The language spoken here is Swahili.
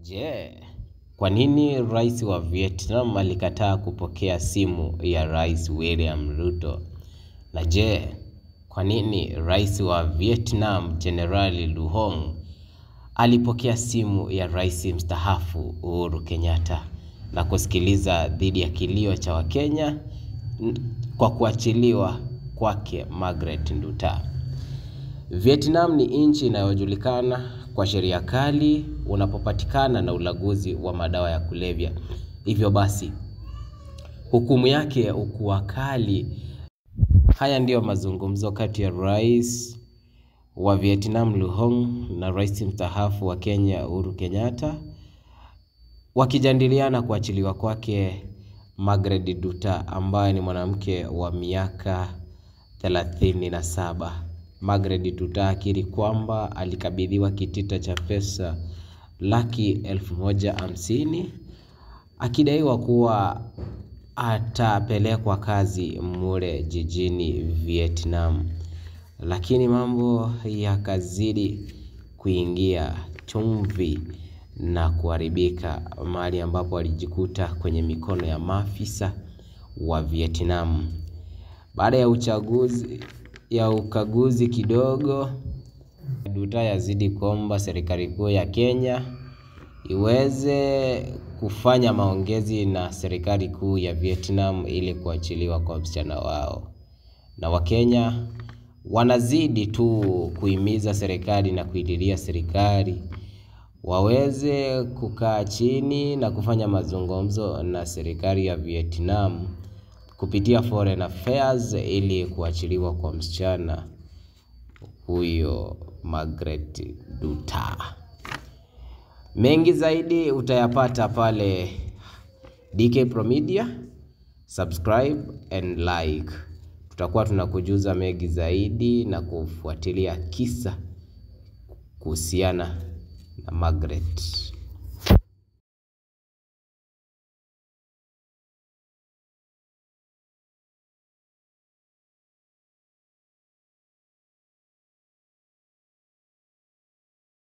Je, kwa nini rais wa Vietnam alikataa kupokea simu ya Rais William Ruto? Na je, kwa nini rais wa Vietnam Generali Lu Hong alipokea simu ya rais mstaafu Uhuru Kenyatta na kusikiliza dhidi ya kilio cha Wakenya kwa kuachiliwa kwake Margaret Nduta? Vietnam ni nchi inayojulikana kwa sheria kali unapopatikana na ulaguzi wa madawa ya kulevya. Hivyo basi, hukumu yake hukuwa kali. Haya ndiyo mazungumzo kati ya rais wa Vietnam Lu Hong na rais mstaafu wa Kenya Uhuru Kenyatta, wakijadiliana kuachiliwa kwake Margaret Nduta ambaye ni mwanamke wa miaka 37. Margaret Nduta akiri kwamba alikabidhiwa kitita cha pesa 150,000 akidaiwa kuwa atapelekwa kazi mule jijini Vietnam, lakini mambo yakazidi kuingia chumvi na kuharibika, mahali ambapo alijikuta kwenye mikono ya maafisa wa Vietnam. Baada ya ukaguzi kidogo, Nduta yazidi kuomba serikali kuu ya Kenya iweze kufanya maongezi na serikali kuu ya Vietnam ili kuachiliwa kwa msichana wao. Na Wakenya wanazidi tu kuhimiza serikali na kuililia serikali waweze kukaa chini na kufanya mazungumzo na serikali ya Vietnam kupitia Foreign Affairs ili kuachiliwa kwa msichana huyo Margaret Nduta. Mengi zaidi utayapata pale DK Pro Media. Subscribe and like. Tutakuwa tunakujuza mengi zaidi na kufuatilia kisa kuhusiana na Margaret